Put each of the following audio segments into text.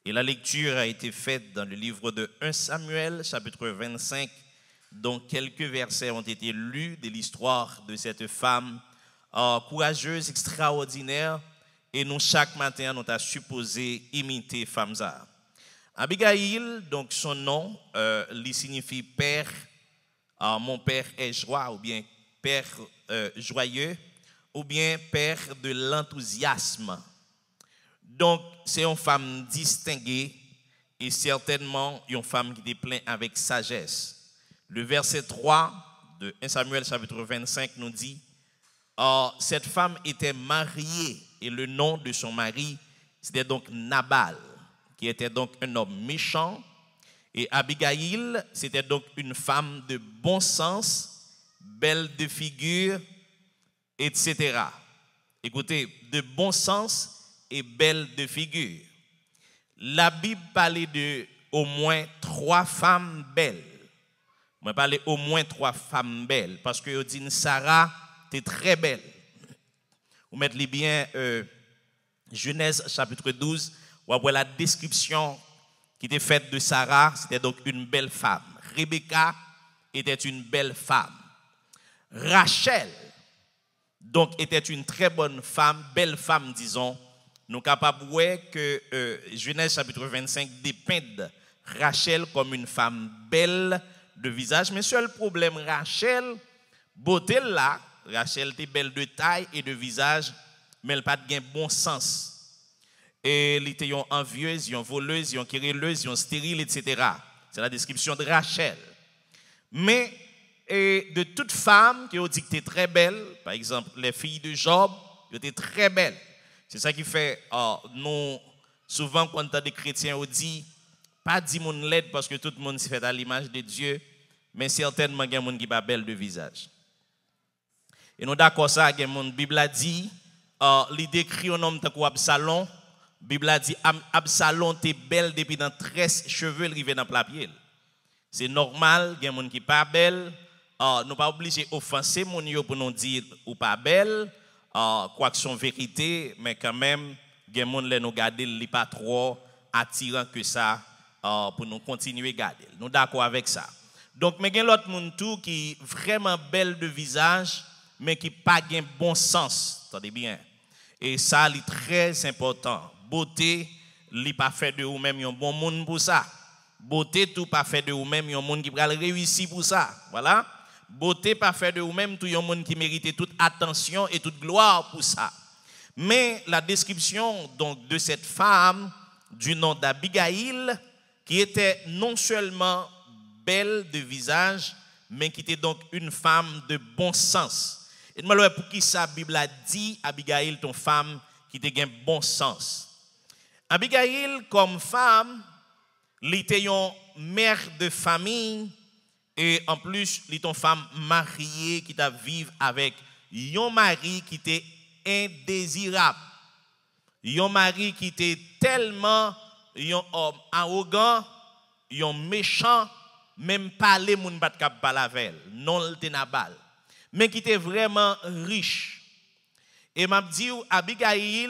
Et la lecture a été faite dans le livre de 1 Samuel, chapitre 25, dont quelques versets ont été lus de l'histoire de cette femme courageuse, extraordinaire. Et nous, chaque matin, nous avons supposé imiter Famza. Abigail, donc son nom, lui signifie père, mon père est joie, ou bien père joyeux, ou bien père de l'enthousiasme. Donc, c'est une femme distinguée et certainement une femme qui est pleine avec sagesse. Le verset 3 de 1 Samuel chapitre 25 nous dit, cette femme était mariée et le nom de son mari, c'était donc Nabal, qui était donc un homme méchant. Et Abigail, c'était donc une femme de bon sens, belle de figure, etc. Écoutez, de bon sens et belle de figure. La Bible parlait de au moins 3 femmes belles. Moi, parler au moins 3 femmes belles, parce que dit Sarah, t'es très belle. Vous mettez bien Genèse chapitre 12, où après la description qui était faite de Sarah, c'était donc une belle femme. Rebecca était une belle femme. Rachel, donc, était une très bonne femme, belle femme, disons. Nous sommes capables de voir que Genèse chapitre 25 dépeint Rachel comme une femme belle de visage. Mais seul problème, Rachel, beauté là, Rachel était belle de taille et de visage, mais elle n'a pas de bon sens. Et elle était envieuse, voleuse, querelleuse, stérile, etc. C'est la description de Rachel. Mais de toute femme qui ont dit que était très belle, par exemple les filles de Job, elles étaient très belles. C'est ça qui fait, nous, souvent quand on a des chrétiens, on dit, pas dit mon laide parce que tout le monde s'est fait à l'image de Dieu, mais certainement il y a des gens qui sont pas belles de visage. Et nous d'accord ça, il y a la Bible a dit, il décrit un homme comme Absalom. La Bible a dit, Absalom était belle depuis dans 13 cheveux, il arrivait dans le pied. C'est normal, il y a des gens qui ne sont pas belles. Nous pas obligés d'offenser mon yo pour nous dire ou pas belle, quoi que son vérité, mais quand même, il y a des gens qui nous garder, il n'est pas trop attirant que ça pour nous continuer à garder. Nous d'accord avec ça. Donc, mais il y a l'autre monde tout qui est vraiment belle de visage, mais qui n'a pas de bon sens. Attendez bien. Et ça, c'est très important. Beauté, il n'est pas fait de vous-même un bon monde pour ça. Beauté, tout pas fait de vous-même un monde qui va réussir pour ça. Voilà. Beauté, pas fait de vous-même tout un monde qui mérite toute attention et toute gloire pour ça. Mais la description donc de cette femme du nom d'Abigail, qui était non seulement belle de visage, mais qui était donc une femme de bon sens. Et moi, pour qui ça, la Bible a dit, Abigail, ton femme qui te gagne bon sens. Abigail, comme femme, elle était une mère de famille et en plus, elle était une femme mariée qui t'a vivre avec un mari qui était indésirable. Un mari qui était tellement un homme arrogant, un méchant, même parler moun bat k'ap palavel, non le tenabal, mais qui était vraiment riche. Et m'a dit Abigail,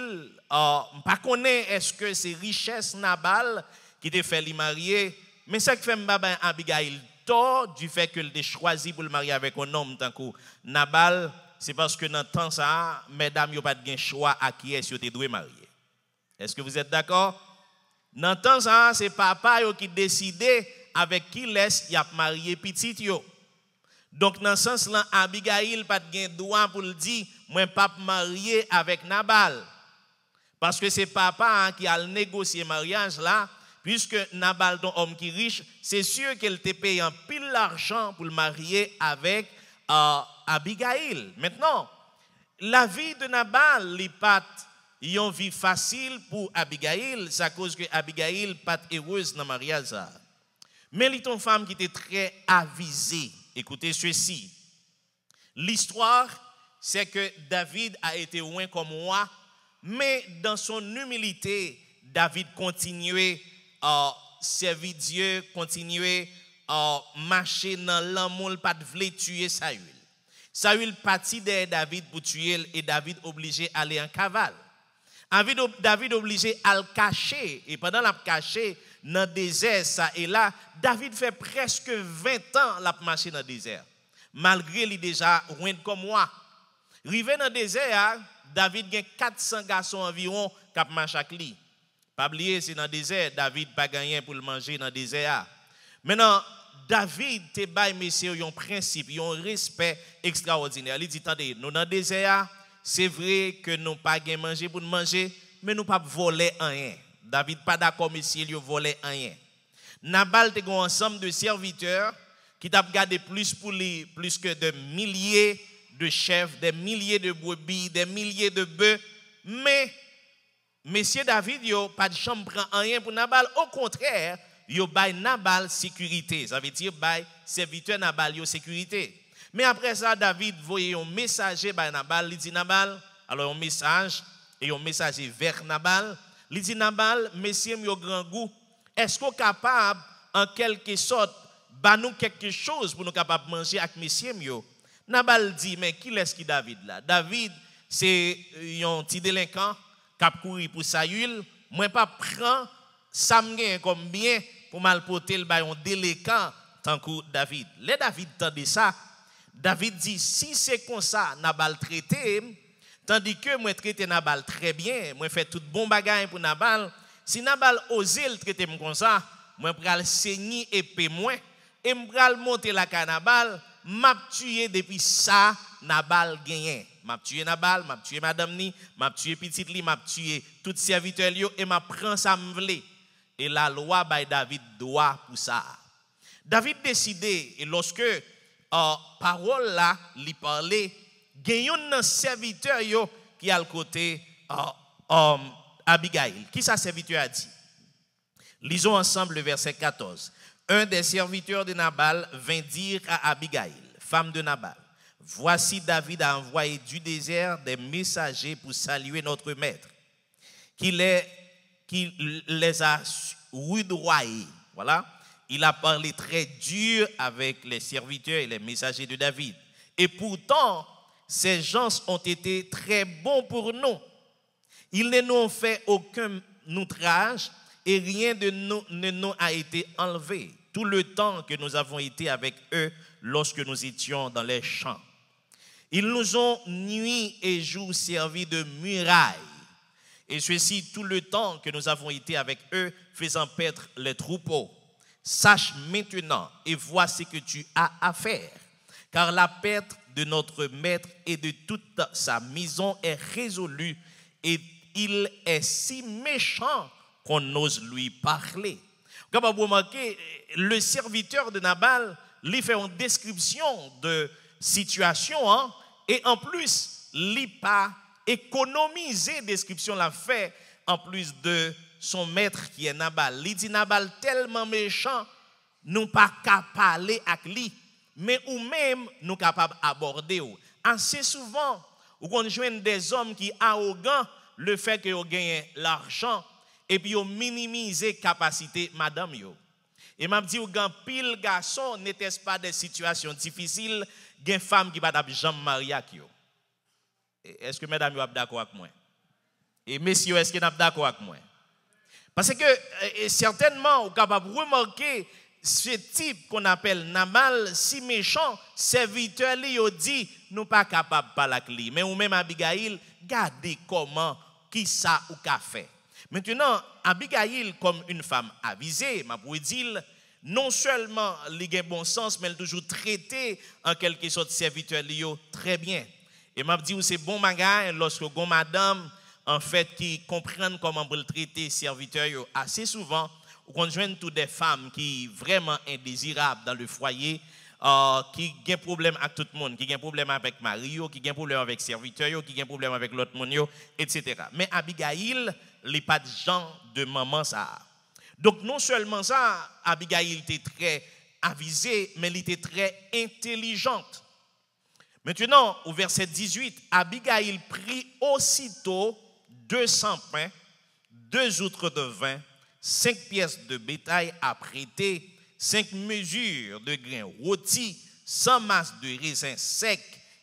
pas connaît est-ce que c'est richesse Nabal qui te fait lui marier, mais ça qui fait m'ba Abigail tort du fait qu'elle a choisi pour le marier avec un homme tant que Nabal, c'est parce que dans le temps ça, mesdames n'ont pas de choix à qui est-ce que tu dois marier. Est-ce que vous êtes d'accord? Dans le temps ça, c'est papa qui décide avec qui laisse y a marié petit yo. Donc dans ce sens là, Abigail pas de droit pour le dire moi pas marié avec Nabal. Parce que c'est papa qui a négocié mariage là, puisque Nabal ton homme qui est riche, c'est sûr qu'elle te paye un pile d'argent pour le marier avec Abigail. Maintenant, la vie de Nabal n'est pas une vie facile pour Abigail, c'est à cause que Abigail n'est pas heureuse dans le mariage. Mais elle est une femme qui était très avisée. Écoutez ceci. L'histoire, c'est que David a été loin comme moi, mais dans son humilité, David continuait à servir Dieu, continuait à marcher dans l'amour, pas de vouloir tuer Saül. Saül partit derrière David pour tuer et David obligé d'aller en cavale. David obligé à le cacher. Et pendant la cacher dans le désert, ça et là, David fait presque 20 ans la marcher dans le désert. Malgré lui déjà loin comme moi. Rivé dans le désert, David a 400 garçons environ qui marchent avec lui. Pas oublier, c'est dans le désert, David pas gagné pour le manger dans le désert. Maintenant, David te bail messieurs un principe, un respect extraordinaire. Il dit attendez, nous dans le désert, c'est vrai que nous pas gain manger pour nous manger, mais nous pas voler rien. David pas d'accord messieurs, il voler rien. Nabal te gon ensemble de serviteurs qui t'a gardé plus pour lui, plus que de milliers de chefs, des milliers de brebis, des milliers de bœufs, mais Monsieur David yo pas de chambre prend rien pour Nabal, au contraire, yo bay Nabal sécurité. Ça veut dire bay serviteur Nabal yo sécurité. Mais après ça David voyait un messager bay Nabal, il dit Nabal, alors un message et un messager vers Nabal, il dit Nabal, monsieur yo grand goût, est-ce qu'on capable en quelque sorte ba nous quelque chose pour nous capable manger avec monsieur yo? Nabal dit mais qui est-ce qui David là? David c'est un petit délinquant qui courir pour Saül, moi pas prend ça me comme bien pour mal porter le baillon délicat tant que David. Les David tendait ça. David dit si c'est comme ça Nabal traité tandis que moi traiter Nabal très bien, moi fait tout bon bagaille pour Nabal, si Nabal osait le traiter comme ça, moi pral saigner épée moi et me pral monter la Nabal, m'a tué depuis ça Nabal gagné. M'a tué Nabal, m'a tué madame ni, m'a tué petite li, m'a tué tout serviteur yo et m'a prend ça m'vle. Et la loi by David doit pour ça. David décidé et lorsque parole là li parlait, gagne un serviteur yo qui a le côté Abigail. Qui ça serviteur a dit? Lisons ensemble le verset 14. Un des serviteurs de Nabal vint dire à Abigail, femme de Nabal, voici David a envoyé du désert des messagers pour saluer notre maître, qui les a rudoyés. Voilà. Il a parlé très dur avec les serviteurs et les messagers de David. Et pourtant, ces gens ont été très bons pour nous. Ils ne nous ont fait aucun outrage et rien de nous ne nous a été enlevé. Tout le temps que nous avons été avec eux lorsque nous étions dans les champs. Ils nous ont nuit et jour servi de muraille. Et ceci tout le temps que nous avons été avec eux, faisant paître les troupeaux. Sache maintenant et vois ce que tu as à faire. Car la perte de notre maître et de toute sa maison est résolue. Et il est si méchant qu'on ose lui parler. Comme vous remarquez, le serviteur de Nabal lui fait une description de situation, hein, et en plus, lui pas économiser description la fait en plus de son maître qui est Nabal. Il dit Nabal tellement méchant, nous pas capable parler avec lui, mais ou même nous capable aborder. Assez souvent, on rejoint des hommes qui arrogants le fait que ils gagnent l'argent et puis ils minimisent capacité madame yo. Et m'a dit grand pile garçon n'était-ce pas des situations difficiles, gen femme qui pas jamais marié avec yo. Est-ce que mesdames vous êtes d'accord avec moi? Et messieurs, est-ce que vous êtes d'accord avec moi? Parce que certainement, vous êtes capable de remarquer ce type qu'on appelle Nabal, si méchant, serviteur, lui dit, nous pas capables de parler avec lui. Mais ou même Abigail, regardez comment, qui ça ou qu'a fait. Maintenant, Abigail, comme une femme avisée, m'a pour dire, non seulement elle a bon sens, mais elle toujours traité en quelque sorte serviteur très bien. Et m'a dit c'est bon magasin lorsque gon madame en fait qui comprennent comment le traiter serviteur assez souvent on conjoint toutes des femmes qui vraiment indésirables dans le foyer qui ont problème avec tout le monde, qui ont problème avec Mario, qui ont problème avec serviteur, qui ont problème avec l'autre monde, etc. Mais Abigail, il n'est pas de genre de maman ça. Donc non seulement ça, Abigail était très avisée, mais elle était très intelligente. Maintenant, au verset 18, Abigail prit aussitôt 200 pains, 2 outres de vin, 5 pièces de bétail à prêter, 5 mesures de grains rôtis, 100 masses de raisins secs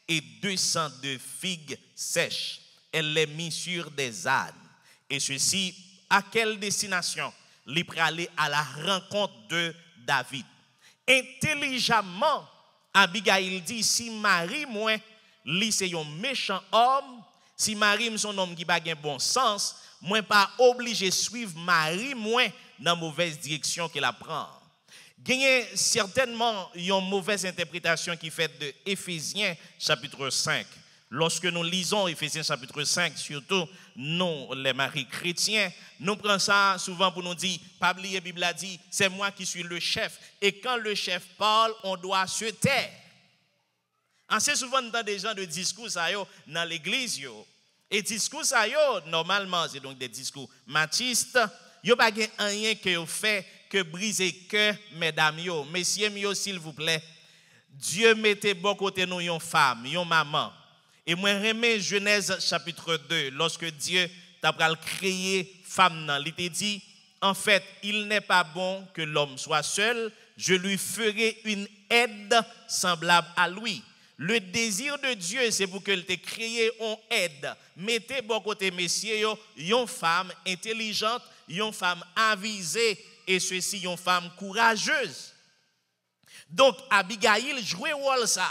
et 200 de figues sèches. Elle les mit sur des ânes Et ceci, à quelle destination? Il est aller à la rencontre de David. Intelligemment, Abigail dit, si Marie, moi, lui c'est un méchant homme, si Marie son homme qui n'a pas bon sens, moi pas obligé de suivre Marie, moi, dans la mauvaise direction qu'elle prend. Il y a certainement une mauvaise interprétation qui fait de Éphésiens chapitre 5. Lorsque nous lisons Éphésiens chapitre 5, surtout nous, les maris chrétiens, nous prenons ça souvent pour nous dire, pas oublier, la Bible a dit, c'est moi qui suis le chef. Et quand le chef parle, on doit se taire. C'est souvent dans des gens de discours dans l'église. Et discours, normalement, c'est donc des discours machistes. Il n'y a pas rien que vous faites que briser le cœur, mesdames. Messieurs, s'il vous plaît, Dieu mettait bon côté nous une femme, une maman. Et moi, j'aime Genèse chapitre 2, lorsque Dieu t'a créé femme, il t'a dit, en fait, il n'est pas bon que l'homme soit seul, je lui ferai une aide semblable à lui. Le désir de Dieu, c'est pour qu'il t'ait créé une aide. Mettez bon côté, messieurs, une femme intelligente, une femme avisée, et ceci, une femme courageuse. Donc, Abigail jouait rôle ça.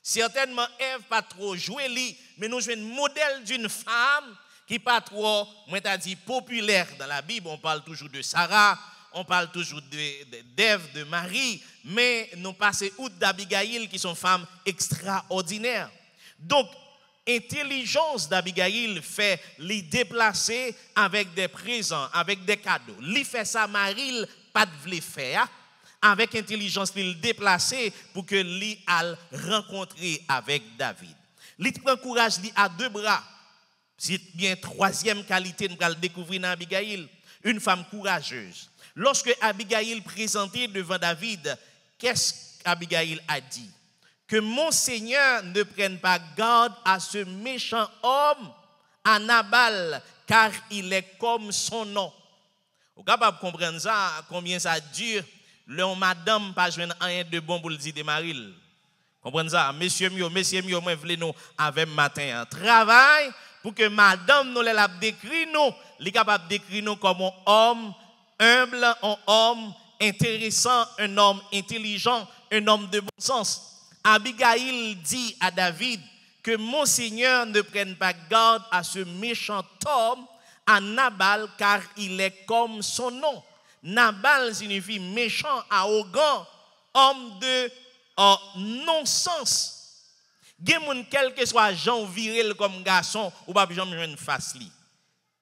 Certainement, Ève pas trop joué lui, mais nous jouons un modèle d'une femme qui pas trop, moi t'as dit, populaire dans la Bible. On parle toujours de Sarah, on parle toujours d'Ève, de Marie, mais nous passons outre d'Abigail qui sont femmes extraordinaires. Donc, intelligence d'Abigail fait les déplacer avec des présents, avec des cadeaux. Lui fait ça, Marie, pas de le faire. Avec intelligence, il déplacer pour que lui aille rencontrer avec David. Il prend courage, lui à deux bras. C'est bien troisième qualité, nous allons découvrir dans Abigail, une femme courageuse. Lorsque Abigail présentait devant David, qu'est-ce qu'Abigail a dit? Que mon Seigneur ne prenne pas garde à ce méchant homme, à Nabal, car il est comme son nom. Vous êtes capable de comprendre ça, combien ça dure? Le madame pas joindre rien de bon pour le dire de Maril. Comprenez ça? Messieurs, moi, je voulais nous avec matin. Travail pour que madame nous l'a décrit nous, les capable de décrire nous comme un homme humble, un homme intéressant, un homme intelligent, un homme de bon sens. Abigail dit à David que mon Seigneur ne prenne pas garde à ce méchant homme, à Nabal, car il est comme son nom. Nabal signifie méchant, arrogant, homme de non-sens. Quel que soit Jean viril comme garçon, ou pas jamais une face li.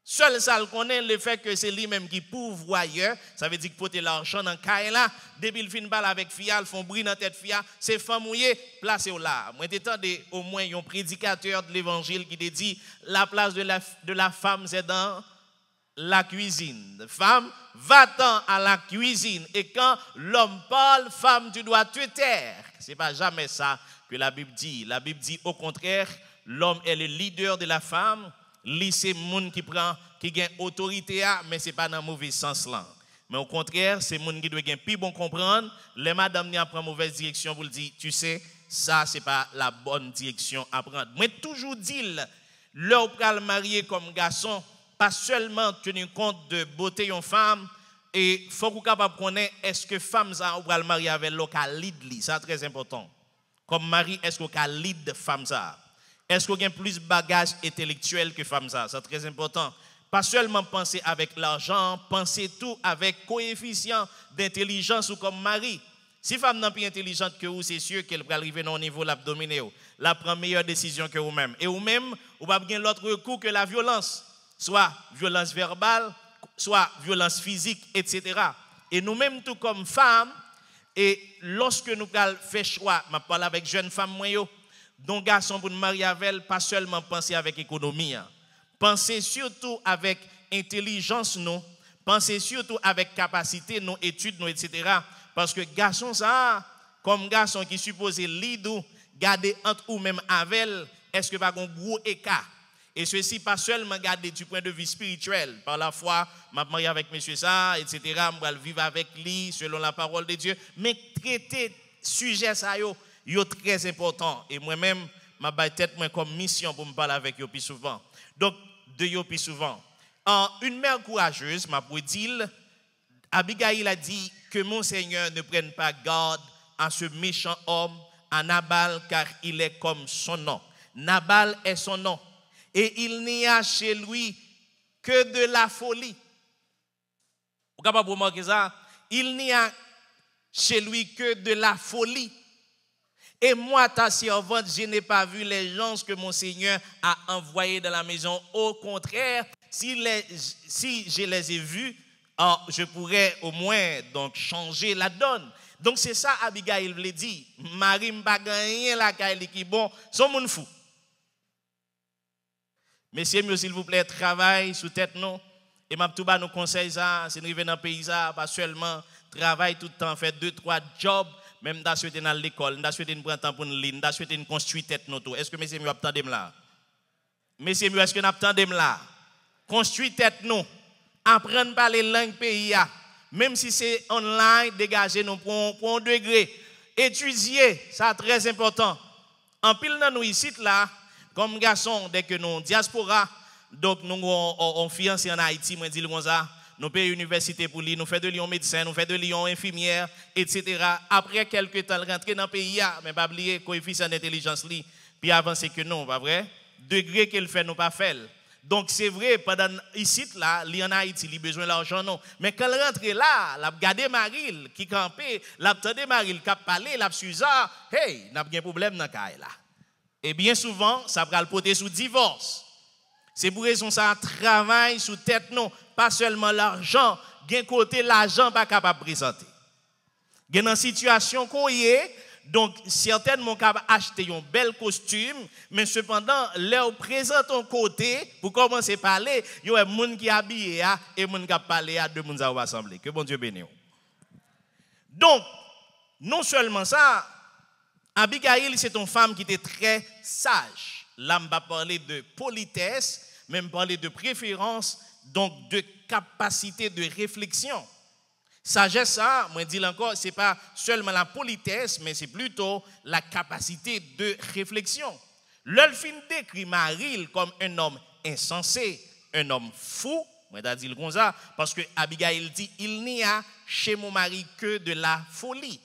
Seul ça le connaît le fait que c'est lui-même qui pourvoyeur, ça veut dire qu'il faut l'argent dans caille là, depuis il fin balle avec fia, ils font bruit dans tête fia, c'est femme mouillé, placé là. Moi t'entendais au moins un prédicateur de l'évangile qui te dit la place de la femme c'est dans la cuisine. Femme, va-t'en à la cuisine. Et quand l'homme parle, femme, tu dois te taire. Ce n'est pas jamais ça que la Bible dit. La Bible dit au contraire, l'homme est le leader de la femme. Lui, c'est le monde qui prend, qui gagne autorité, mais ce n'est pas dans le mauvais sens là. Mais au contraire, c'est le monde qui doit gagner plus bon comprendre. Les madames n'y prennent mauvaise direction pour le dire, tu sais, ça, ce n'est pas la bonne direction à prendre. Mais toujours dit, l'homme pral marié comme garçon, pas seulement tenir compte de beauté d'une femme, et il faut qu'on soit capable de connaître est-ce que femme ça ou le marier avec local lead li, c'est très important. Comme mari, est-ce qu'on a lead femme ça? Est-ce qu'on a plus de bagages intellectuels que femme ça? C'est très important. Pas seulement penser avec l'argent, penser tout avec coefficient d'intelligence ou comme mari. Si femme n'est plus intelligente que vous, c'est sûr qu'elle va arriver au niveau de l'abdomen. La prend meilleure décision que vous-même. Et vous-même, vous n'avez pas l'autre recours que la violence. Soit violence verbale, soit violence physique, etc. Et nous-mêmes, tout comme femmes, et lorsque nous faisons choix, je parle avec jeunes femmes, dont garçons pour nous marier avec elles, pas seulement penser avec économie, penser surtout avec intelligence, nous, penser surtout avec capacité, nos études, nous, etc. Parce que garçon, ça, comme garçon qui suppose l'idou, garder entre ou même avec elle, est-ce que pas un gros écart? Et ceci, pas seulement garder du point de vue spirituel. Par la foi, je me marie avec monsieur ça, etc. Je vais vivre avec lui selon la parole de Dieu. Mais traiter sujet ça, yo très important. Et moi-même, je vais tête comme mission pour me parler avec eux plus souvent. Donc, de eux plus souvent. Une mère courageuse, m'a dit, Abigail a dit que mon Seigneur ne prenne pas garde à ce méchant homme, à Nabal, car il est comme son nom. Nabal est son nom. Et il n'y a chez lui que de la folie. Vous pouvez pas remarquer ça? Il n'y a chez lui que de la folie. Et moi, ta servante, je n'ai pas vu les gens que mon Seigneur a envoyés dans la maison. Au contraire, si je les ai vus, je pourrais au moins donc changer la donne. Donc c'est ça Abigail voulait dire. Marie m'a gagné la caille qui bon, son monde fou. Messieurs, s'il vous plaît, travail sous tête non. Et m'a tout bas nous conseille ça, c'est arrivé dans le pays ça, pas seulement travail tout le temps, fait 2-3 jobs, même dans souhaité dans l'école, dans souhaité prendre temps pour une ligne, dans souhaité construire tête non tout. Est-ce que messieurs, vous attendez là? Messieurs, est-ce que vous attendez là? Construire tête non. Apprendre à parler langue pays, même si c'est online, dégager nous pour un degré. Étudier, ça très important. En pile dans nous ici là, comme garçon, dès que nous diaspora, donc nous on fiancé en Haïti, moi dis comme ça, nous payons université pour lui, nous faisons de Lyon médecin, nous faisons de Lyon infirmière, etc. Après quelques temps, rentrer dans le pays, mais pas oublier coefficient d'intelligence li, puis avancer que non, pas vrai? Degré qu'il fait, nous pas fait. Donc c'est vrai, pendant ici là, li en Haïti, il a besoin d'argent non. Mais quand il rentre là, l'a regardé Maril qui campait, l'a entendu Maril qui parlé, l'a suza, hey, n'a pas de problème dans caille là. Et bien souvent, ça va le porter sous divorce. C'est pour raison ça travail sous tête non, pas seulement l'argent, gain côté l'argent pas capable de présenter. Gain dans situation qu'on y est. Donc, certainement, capable acheter un bel costume, mais cependant, leur présente un côté, pour commencer à parler, il y a des gens qui sont habillés et des gens qui parlent à deux personnes assemblés. Que bon Dieu bénisse. Donc, non seulement ça, Abigail, c'est une femme qui était très sage. Là, on va parler de politesse, même parler de préférence, donc de capacité de réflexion. Sagesse, ça, moi dis encore, ce n'est pas seulement la politesse, mais c'est plutôt la capacité de réflexion. L'Elfine décrit Marie comme un homme insensé, un homme fou, moi je dis comme ça, parce que Abigail dit, il n'y a chez mon mari que de la folie.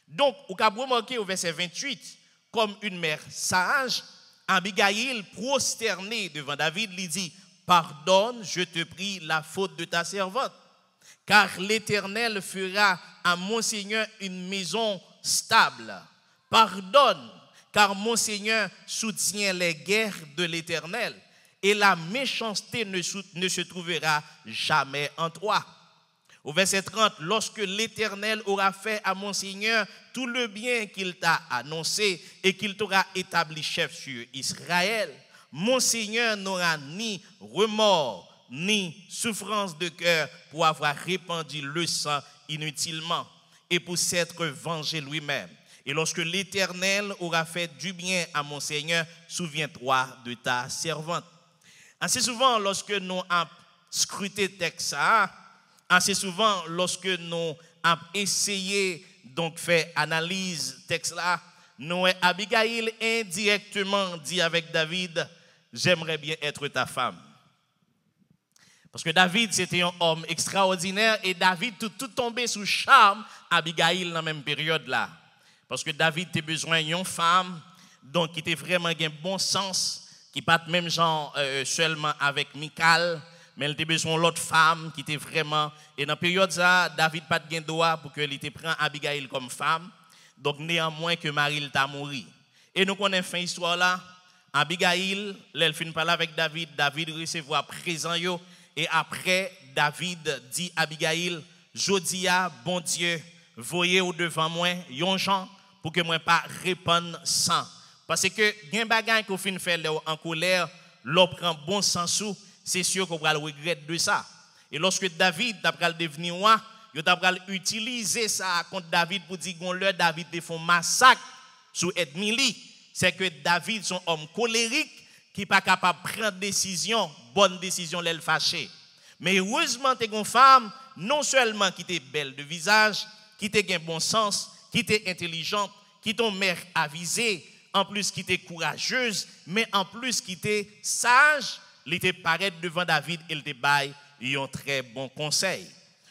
Donc, vous pouvez remarquer au verset 28, comme une mère sage, Abigail, prosternée devant David, lui dit, pardonne, je te prie, la faute de ta servante. Car l'Éternel fera à mon Seigneur une maison stable. Pardonne, car mon Seigneur soutient les guerres de l'Éternel, et la méchanceté ne se trouvera jamais en toi. Au verset 30, lorsque l'Éternel aura fait à mon Seigneur tout le bien qu'il t'a annoncé et qu'il t'aura établi chef sur Israël, mon Seigneur n'aura ni remords, ni souffrance de cœur pour avoir répandu le sang inutilement et pour s'être vengé lui-même. Et lorsque l'Éternel aura fait du bien à mon Seigneur, souviens-toi de ta servante. Assez souvent, lorsque nous avons scruté le texte, assez souvent, lorsque nous avons essayé donc faire analyse texte là, nous Abigail indirectement dit avec David, j'aimerais bien être ta femme. Parce que David, c'était un homme extraordinaire et David tout tombé sous charme Abigail dans la même période là. Parce que David a besoin d'une femme donc qui était vraiment un bon sens, qui pas même genre seulement avec Michal, mais il a besoin d'autres femmes qui étaient vraiment. Et dans la période ça, David pas de droit pour que il te prend Abigail comme femme. Donc néanmoins que Marie t'a mouru. Et nous connaissons fin histoire là. Abigail, elle finit parler avec David, David recevoir présent yo. Et après, David dit à Abigail, Jodia, bon Dieu, voyez au devant moi, yon gens, pour que moi pas répandre sang. Parce que, gen bagay qu'on fin faire en colère, l'on prend bon sens sous, c'est sûr qu'on va le regretter de ça. Et lorsque David, d'après devenir roi, il va utiliser ça contre David pour dire qu'on leur David te font massacre sous ennemi. C'est que David, son homme colérique, qui n'est pas capable de prendre décision, bonne décision, l'elle fâchée. Mais heureusement, tu es une femme, non seulement qui est belle de visage, qui est bon sens, qui est intelligente, qui est une mère avisée, en plus qui est courageuse, mais en plus qui est sage, il était paraître devant David et il te bail un très bon conseil.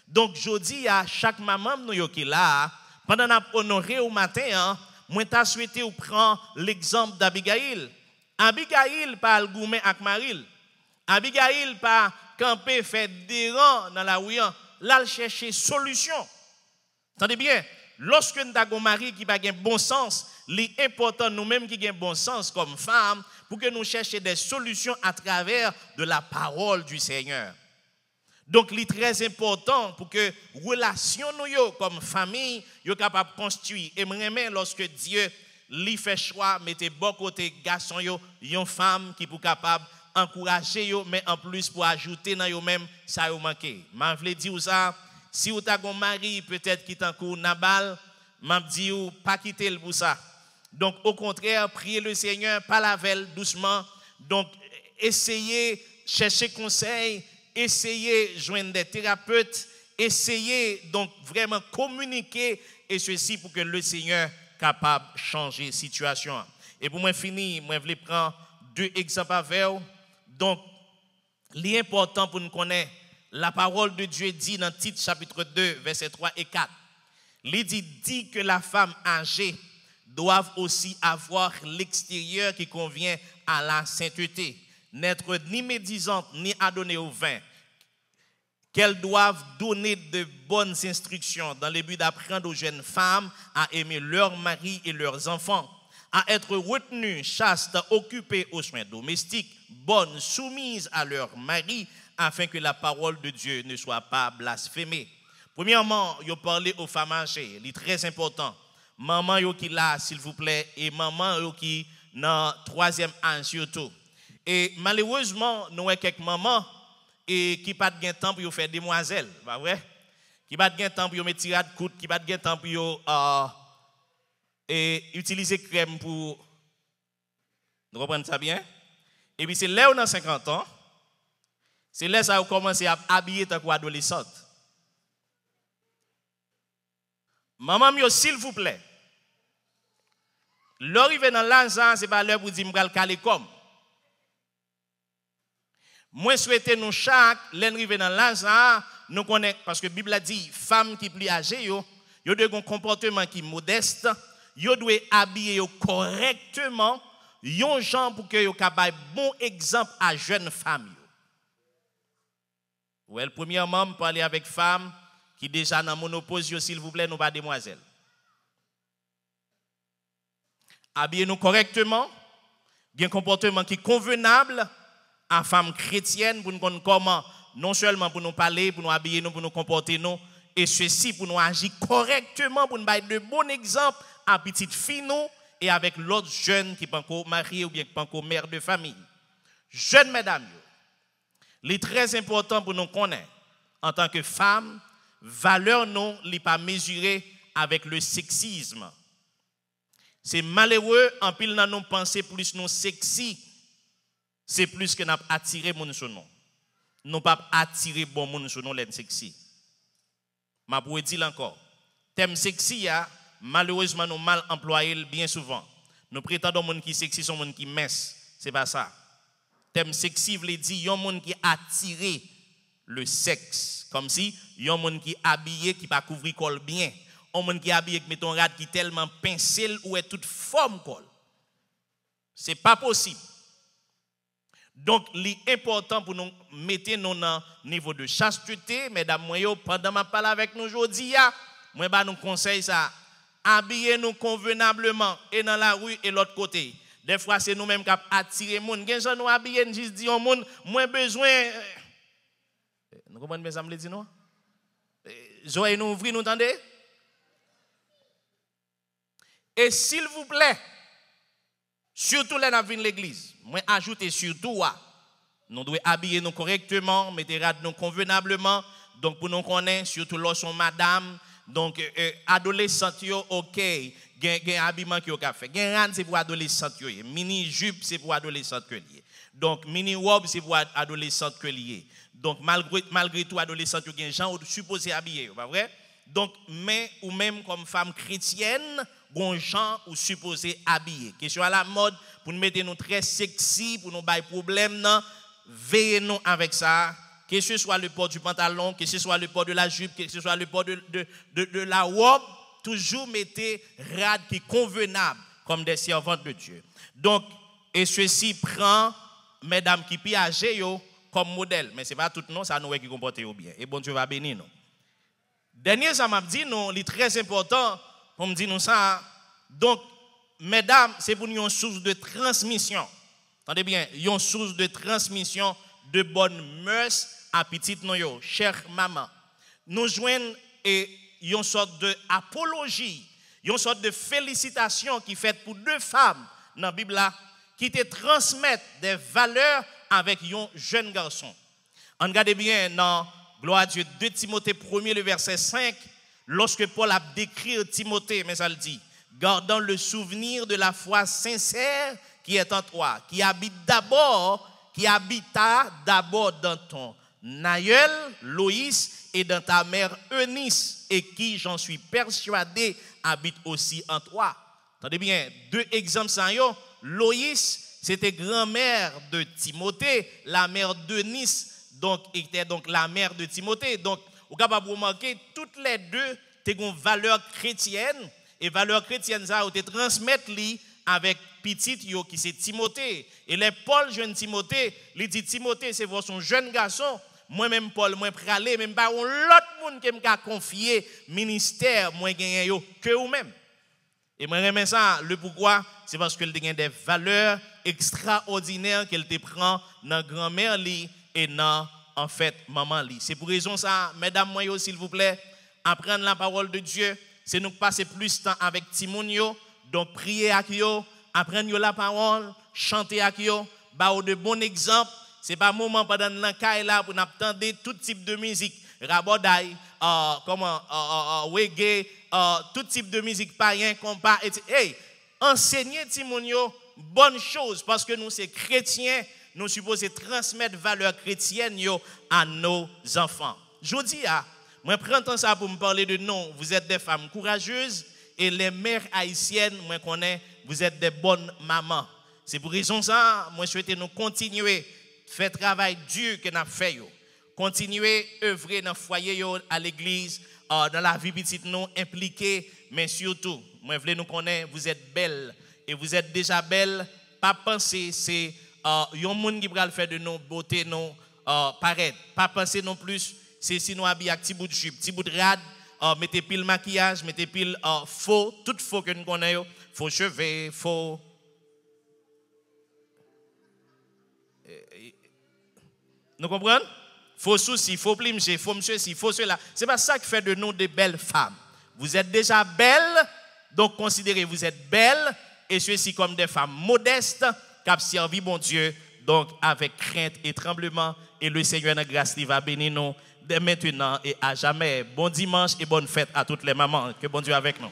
Donc je dis à chaque maman nous qui là pendant qu'on a honoré au matin, moi t'a souhaité ou prendre l'exemple d'Abigail. Abigail pas le gourmet avec Maril. Abigail pas camper fait des rangs dans la rue, là chercher solution. Entendez bien, lorsque nous avons un mari qui n'a pas bon sens, c'est important nous-mêmes qui avons bon sens comme femmes pour que nous cherchions des solutions à travers de la parole du Seigneur. Donc, c'est très important pour que relation nous comme famille soient capables de construire. Et moi, lorsque Dieu lui fait choix, mettez bon côté garçon une femme qui est capable d'encourager mais en plus pour ajouter dans eux même ça vous manqué. Je voulais dire ça, si vous avez un mari peut-être qui est en cours Nabal, je dis pas quitter le pour ça. Donc au contraire, priez le Seigneur, pas la veille doucement. Donc essayez chercher conseil, essayez joindre des thérapeutes, essayez donc vraiment communiquer et ceci pour que le Seigneur capable de changer la situation. Et pour moi finir, moi je voulais prendre 2 exemples avec vous. Donc, l'important pour nous connaître, la parole de Dieu dit dans Tite chapitre 2, versets 3 et 4. Il dit que la femme âgée doit aussi avoir l'extérieur qui convient à la sainteté, n'être ni médisante ni adonnée au vin, qu'elles doivent donner de bonnes instructions dans le but d'apprendre aux jeunes femmes à aimer leur mari et leurs enfants, à être retenues, chastes, occupées aux soins domestiques, bonnes, soumises à leur mari, afin que la parole de Dieu ne soit pas blasphémée. Premièrement, il parlé aux femmes âgées, c'est très important. Maman yo qui là, s'il vous plaît, et maman yo qui dans 3e âge surtout. Et malheureusement, nous avons quelques mamans et qui pas de temps pour faire demoiselles, pas vrai? Qui pas de temps pour mettre tirade coude, qui pas de temps pour et utiliser crème pour nous reprendre ça bien. Et puis c'est là où on a 50 ans, c'est là ça a commencé à habiller tant qu'adolescente. Maman mio s'il vous plaît. L'arrivée dans l'argent, c'est pas l'heure pour dire m'gal caler comme. Moi souhaiter nous chaque l'arrivée dans l'argent, nous connaît parce que la Bible a dit femme qui plus âgée yo doit un comportement qui modeste. Yo doit habiller correctement, yon gens pour que yo capable bon exemple à jeune femme. Well, premièrement, parler avec femme qui déjà dans monopause, s'il vous plaît, nous pas demoiselles. Habillez-nous correctement, bien un comportement qui est convenable à femme chrétienne pour nous connaître comment non seulement pour nous parler, pour nous habiller, pour nous comporter nous, et ceci pour nous agir correctement, pour nous donner de bons exemples à petite fille nous et avec l'autre jeune qui n'est pas encore marié ou bien qui n'est pas encore mère de famille. Jeunes mesdames, il est très important pour nous connaître en tant que femme, valeur non n'est pas mesurée avec le sexisme. C'est malheureux en pile dans nos pensées plus non sexy, c'est plus que nous attirer mon sur nous. Nous pas attirer bon monde sur nous les sexy. Ma pour dire encore, thème sexy malheureusement nous mal employé bien souvent. Nous prétendons monde qui sexy sont monde qui mince, c'est pas ça. Thème sexy veut dire un monde qui attiré le sexe, comme si un monde qui habillé qui pas couvrir col bien, un monde qui habillé qui met ton rad qui tellement pincé ou est toute forme col. C'est pas possible. Donc, l'important pour nous mettre nous dans niveau de chasteté, mesdames, pendant ma parole avec nous aujourd'hui, moi, nous conseille ça. Habillez-nous convenablement et dans la rue et l'autre côté. Des fois, c'est nous-mêmes qui attirons les gens. Quand nous habillons, nous disons aux gens, moins besoin. Nous comprenez bien ça, me dit non? Joël nous ouvrir, nous entendez? Et s'il vous plaît, surtout les gens qui viennent l'église, moi ajoutez surtout, nous devons habiller nous correctement, mettre nous convenablement. Donc pour nous connaître, surtout lorsqu'on madame, donc adolescente, ok, gen habillement qui a fait. Gen ran c'est pour adolescente, mini jupe c'est pour adolescente que lié. Donc mini robe c'est pour adolescente que lié. Donc malgré tout adolescente gen gens supposé habiller, pas vrai? Donc mais ou même comme femme chrétienne, bon gens ou supposé habiller. Question à la mode pour nous mettre nous très sexy, pour nous bailler problème non, veillez nous avec ça, que ce soit le port du pantalon, que ce soit le port de la jupe, que ce soit le port de la robe, toujours mettez rad qui est convenable comme des servantes de Dieu. Donc, et ceci prend mesdames qui sont âgées comme modèle, mais ce n'est pas tout non, ça nous qui comporte bien. Et bon Dieu va bénir nous. Dernier, ça m'a dit, non, il est très important pour me dire nous ça. Donc, mesdames, c'est pour nous une source de transmission. Entendez bien, une source de transmission de bonnes mœurs à petite nous, chère maman. Nous joignons une sorte d'apologie, une sorte de félicitation qui est faite pour deux femmes dans la Bible là, qui te transmettent des valeurs avec un jeune garçon. Regardez bien dans Gloire à Dieu, 2 Timothée 1er, le verset 5, lorsque Paul a décrit Timothée, mais ça le dit, gardant le souvenir de la foi sincère qui est en toi, qui habita d'abord dans ton aïeul, Loïs, et dans ta mère Eunice, et qui, j'en suis persuadé, habite aussi en toi. Attendez bien, 2 exemples sans yo. Loïs, c'était grand-mère de Timothée, la mère d'Eunice, donc était donc la mère de Timothée. Donc, vous pouvez remarquer, toutes les deux ont une valeur chrétienne, et valeur chrétienne, ça, vous transmettre avec petite yo qui c'est Timothée. Et les Paul, jeune Timothée, il dit Timothée, c'est son jeune garçon. Moi-même, Paul, moi, pralé, même pas l'autre monde qui m'a confié ministère, moi, gagné yo que vous-même. Et moi, j'aime ça. Le pourquoi? C'est parce qu'elle a des valeurs extraordinaires qu'elle te prend dans grand-mère li et dans, en fait, maman li. C'est pour raison ça, mesdames, moi, s'il vous plaît, apprendre la parole de Dieu, c'est nous passer plus de temps avec Timonio, donc prier avec eux, apprendre la parole, chanter avec eux, bah de bons exemples. C'est pas moment pendant l'encaille là pour n'attendre tout type de musique, rabodaï, reggae, tout type de musique païen, compas, etc. Hey, enseigner Timonio, bonne chose parce que nous c'est chrétiens, nous supposons transmettre valeurs chrétiennes à nos enfants. Je dis moi prends temps ça pour me parler de nous. Vous êtes des femmes courageuses et les mères haïtiennes, moi connais, vous êtes des bonnes mamans. C'est pour raison ça, moi souhaite nous continuer faire travail dur que nous avons fait. Continuer à œuvrer dans le foyer, à l'église, dans la vie petite, nous impliquer, mais surtout, moi je veux nous connaître, vous êtes belles et vous êtes déjà belles. Pas penser, c'est un monde qui va le faire de nos beauté, nos paraître. Pas penser non plus, c'est si nous habillons avec petit bout de jupe, petit bout de rad, mettez pile maquillage, mettez pile faux, tout faux que nous connaissons, faux cheveux, faux. Nous comprenons? Faux soucis, faux plimché, faux monsieur ci, faux cela. Ce n'est pas ça qui fait de nous des belles femmes. Vous êtes déjà belles, donc considérez vous êtes belles, et ceci comme des femmes modestes qui ont servi bon Dieu, donc avec crainte et tremblement. Et le Seigneur de grâce il va bénir nous dès maintenant et à jamais. Bon dimanche et bonne fête à toutes les mamans. Que bon Dieu avec nous.